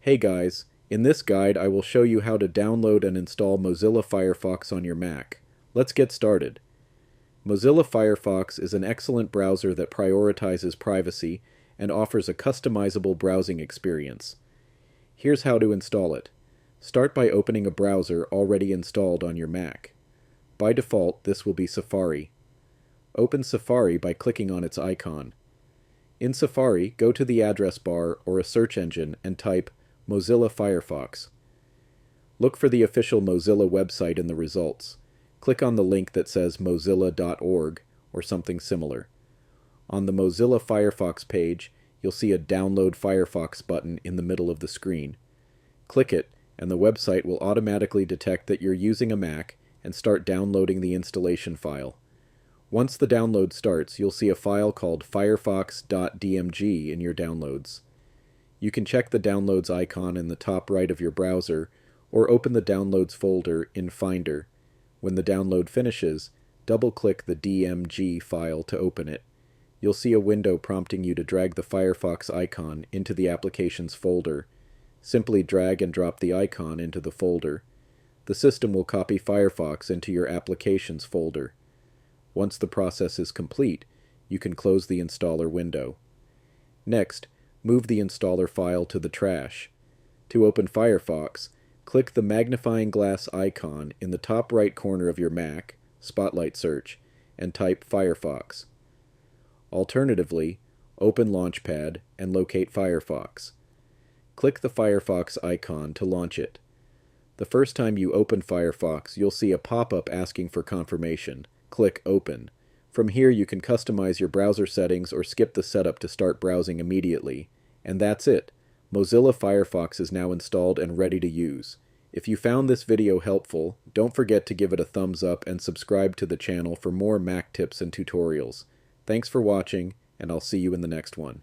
Hey guys, in this guide I will show you how to download and install Mozilla Firefox on your Mac. Let's get started. Mozilla Firefox is an excellent browser that prioritizes privacy and offers a customizable browsing experience. Here's how to install it. Start by opening a browser already installed on your Mac. By default, this will be Safari. Open Safari by clicking on its icon. In Safari, go to the address bar or a search engine and type Mozilla Firefox. Look for the official Mozilla website in the results. Click on the link that says mozilla.org or something similar. On the Mozilla Firefox page, you'll see a Download Firefox button in the middle of the screen. Click it, and the website will automatically detect that you're using a Mac and start downloading the installation file. Once the download starts, you'll see a file called firefox.dmg in your downloads. You can check the downloads icon in the top right of your browser, or open the downloads folder in Finder. When the download finishes, double-click the DMG file to open it. You'll see a window prompting you to drag the Firefox icon into the applications folder. Simply drag and drop the icon into the folder. The system will copy Firefox into your applications folder. Once the process is complete, you can close the installer window. Next, move the installer file to the trash. To open Firefox, click the magnifying glass icon in the top right corner of your Mac, Spotlight Search, and type Firefox. Alternatively, open Launchpad and locate Firefox. Click the Firefox icon to launch it. The first time you open Firefox, you'll see a pop-up asking for confirmation. Click Open. From here you can customize your browser settings or skip the setup to start browsing immediately. And that's it. Mozilla Firefox is now installed and ready to use. If you found this video helpful, don't forget to give it a thumbs up and subscribe to the channel for more Mac tips and tutorials. Thanks for watching, and I'll see you in the next one.